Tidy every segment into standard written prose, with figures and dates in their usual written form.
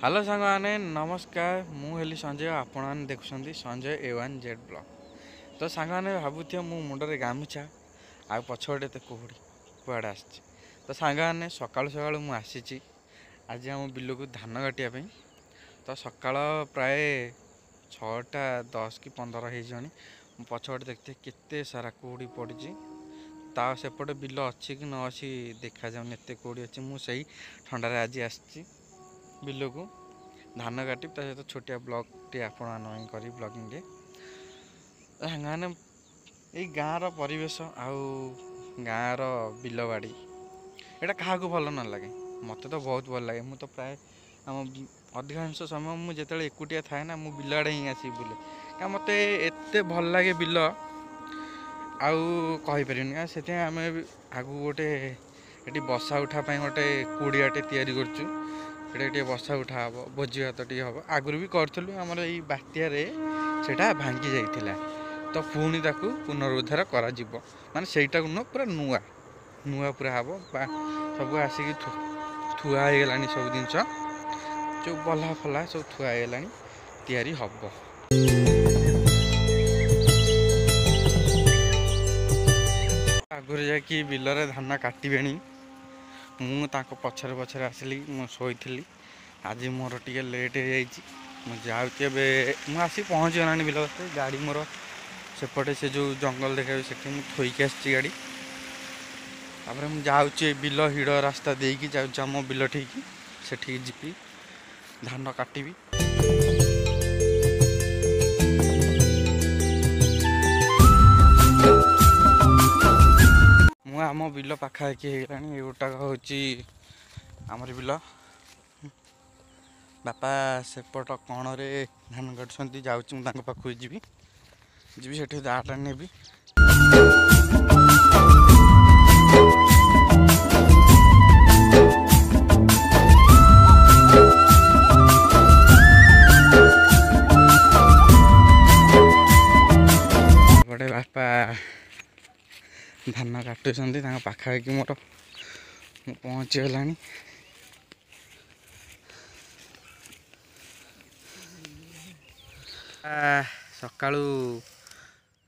Hello सांग मैंने नमस्कार मुझे संजय आपण देखुं संजय A1Z ब्लॉग। तो सांग मैंने भावुथ मो मुंडे गामुछा आ पछपटे तो कुहुड़ी कुआड़े आस। तो सांग मैंने सका सका मुझे आज आम बिल को धान काटापी। तो सका प्राय 6:10 कि 15 हो पछपटे देखते केते सारा कुहुड़ी पड़ी ता सेपटे बिल अच्छी कि न अच्छी देखा जाऊन एत कुहुड़ी अच्छी मुझे ठंडार आज आसी बिल को धान काटी सहित छोटिया ब्लॉग टे आपण करी ब्लॉगिंग साने ये गाँव परिवेश आउ गाँव बिलबाड़ी यहाँ क्या भल न लगे मत तो बहुत भल लगे। मुझे तो प्राय आम अधिकांश समय मुझे एकुटिया थाए ना मुझे बिल आड़े ही आस बुले क्या मत एत भल लगे बिल आईपर से आम आगू गोटे ये बसा उठापाई गोटे कुड़ियाटे तैयारी करचु ये बसा उठा हम भोजी भात टे हम आगुरी भी करूँ आमर ये बात्यार से भांगी जाइला तो पुणी ताकू पुनरुद्धार कर माने सहीटा न पूरा नुआ नुआ पूरा हम सब आसिक थुआगला सब जिनस जो बल्ला फला सब थुआगला तैयारी हम। आगुरी जाकि बिलरे धान काटबे मुझे पछरे पछरे आसली मु शोली आज मोर टे लेट हो जाऊँगी मुझे पहुँची गला बिल गाड़ी मोर सेपटे से जो जंगल देखा से थोक आसी गाड़ी तापर मुझे जाऊँगी बिल हिड़ रास्ता देकी जाम बिल ठीक से जी धान काटि आम बिल पाखापाखि होगा गोटाक हूँ आमर बिल बापा सेपट कण रे धान काटुंट जाऊँगी पाखक जी से दाटा ने बापा धान काटुंट पाखापाखि मोर पहुँची गला सकाळू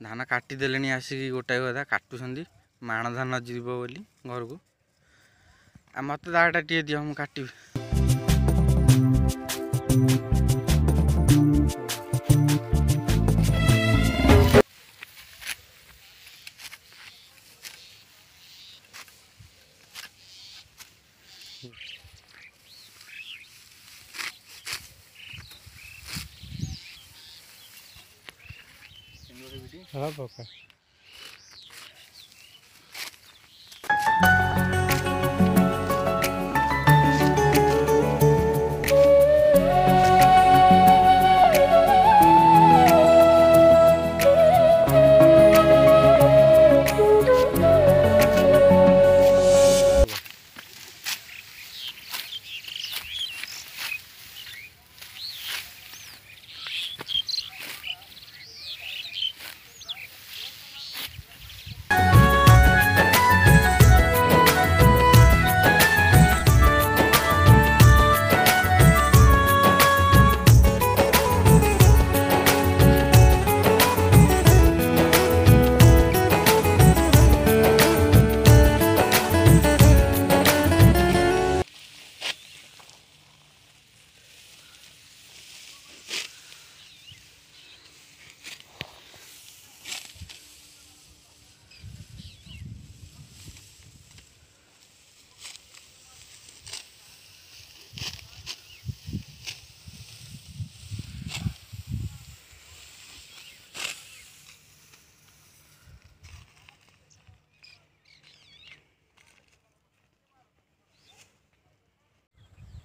धान काटिदेले आसिक गोटाए कथा काटुंट माण धान जीव बोली घर को मत दाटा टे दिह मु काटि हाँ पका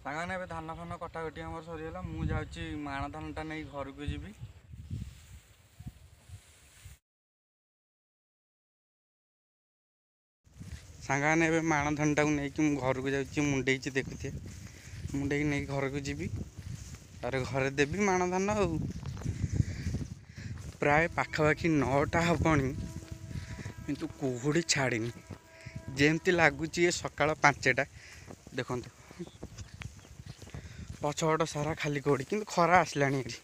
साने धान फान कटाकटी आम सरीगला मु जाऊँगी माण धानटा नहीं घर को जी साने माण धानटा को लेकिन घर को जाऊँगी मुंडे देखुए मुंडे नहीं घर को जी तार घरे देवी माण धान प्राय पाखापाखि 9टा हबनी किंतु कुहुड़ी छाड़नी जमती लगुच ये सका 5टा देखते ପଛପଟ ସାରା ଖାଲି କୋଡ଼ି, କିନ୍ତୁ ଖରା ଆସିଲାଣି ଏଠି।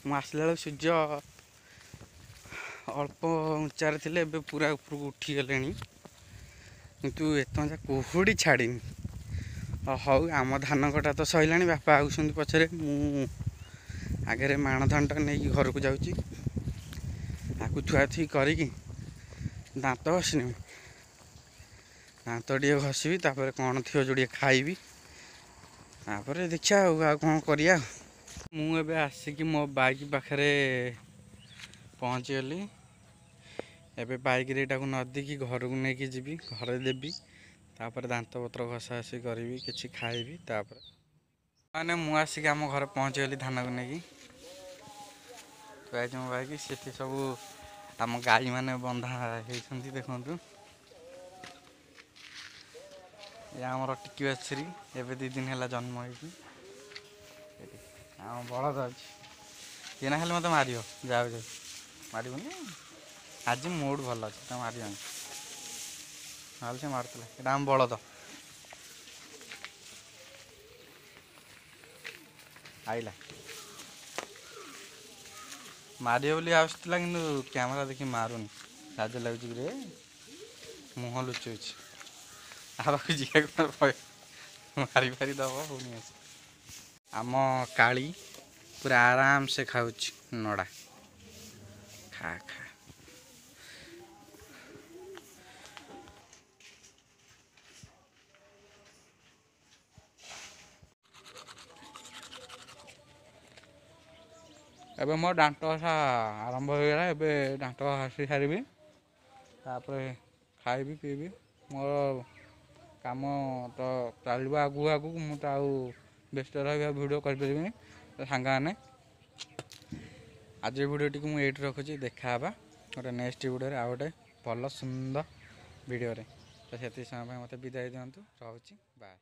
ମୁଁ ଆସିଲା ବେଳକୁ ସୂର୍ଯ୍ୟ ଅଳ୍ପ ଉଞ୍ଚାରେ ଥିଲେ, ଏବେ ପୁରା ଉପରକୁ ଉଠିଗଲେଣି, କିନ୍ତୁ ଏତେବେଳେ କୁହୁଡ଼ି ଛାଡ଼ିନି। ହଉ, ଆମ ଧାନ କଟା ତ ସରିଲାଣି, ବାପା ଆଉଛନ୍ତି ପଛରେ, ମୁଁ ଆଗରେ ମାଣ ଧାନଟା ନେଇକି ଘରକୁ ଯାଉଛି। ଆକୁ ଥୁଆଥୁଇ କରିକି ଦାନ୍ତ ଘଷିନେବି, ଦାନ୍ତ ଟିକେ ଘଷିବି, ତାପରେ କ'ଣ ଥିବ ଯୋଡ଼ିଏ ଖାଇବି, ତାପରେ ଦେଖିବା ଆଉ କ'ଣ କରିବା। ମୁଁ ଏବେ ଆସିକି ମୋ ବାଇକ୍ ପାଖରେ ପହଞ୍ଚିଗଲି। ଏବେ ବାଇକ୍ରେ ଏଟାକୁ ନଦିକି ଘରକୁ ନେଇକି ଯିବି, ଘରେ ଦେବି, ତାପରେ ଦାନ୍ତପତ୍ର ଘଷାଘଷି କରିବି, କିଛି ଖାଇବି। ତାପରେ ମାନେ ମୁଁ ଆସିକି ଆମ ଘରେ ପହଞ୍ଚିଗଲି ଧାନକୁ ନେଇକି। ଥୁଆହେଇଛି ମୋ ବାଇକ୍, ସେଠି ସବୁ ଆମ ଗାଈମାନେ ବନ୍ଧା ହେଇଛନ୍ତି, ଦେଖନ୍ତୁ। ଏ ଆମର ଟିକି ବାଛୁରୀ, ଏବେ 2 ଦିନ ହେଲା ଜନ୍ମ ହେଇଛି। ଆମ ବଳଦ ଅଛି, ସିଏ ନା ହେଲେ ମୋତେ ମାରିବ, ଯାଉ ମାରିବନି। ଆଜି ମୁଡ୍ ଭଲ ଅଛି, ତା ମାରିବନି, ନହେଲେ ସେ ମାରୁଥିଲା। ଏଇଟା ଆମ ବଳଦ ଆଇଲା, ମାରିବ ବୋଲି ଆସୁଥିଲା, କିନ୍ତୁ କ୍ୟାମେରା ଦେଖି ମାରୁନି, ଲାଜ ଲାଗୁଛି ରେ, ମୁହଁ ଲୁଚଉଛି। ଆ ପାଖକୁ ଯିବାକୁ ମାରି ଫାରି ଦବ, ହଉନି ଆସି। ଆମ କାଳି ପୁରା ଆରାମସେ ଖାଉଛି ନଡ଼ା, ଖା ଖା। ଏବେ ମୋ ଦାନ୍ତ ଘଷା ଆରମ୍ଭ ହୋଇଗଲା। ଏବେ ଦାନ୍ତ ଘଷି ସାରିବି, ତାପରେ ଖାଇବି ପିଇବି। ମୋର କାମ ତ ଚାଲିବ ଆଗକୁ ଆଗକୁ, ମୁଁ ତ ଆଉ ବ୍ୟସ୍ତ ରହିବା ଭିଡ଼ିଓ କରିପାରିବିନି। ତ ସାଙ୍ଗମାନେ, ଆଜି ଭିଡ଼ିଓଟିକୁ ମୁଁ ଏଇଠି ରଖୁଛି। ଦେଖାହେବା ଗୋଟେ ନେକ୍ସଟ ଭିଡ଼ିଓରେ, ଆଉ ଗୋଟେ ଭଲ ସୁନ୍ଦର ଭିଡ଼ିଓରେ। ତ ସେତିକି ସମୟ ପାଇଁ ମୋତେ ବିଦାୟ ଦିଅନ୍ତୁ, ରହୁଛି, ବାଏ।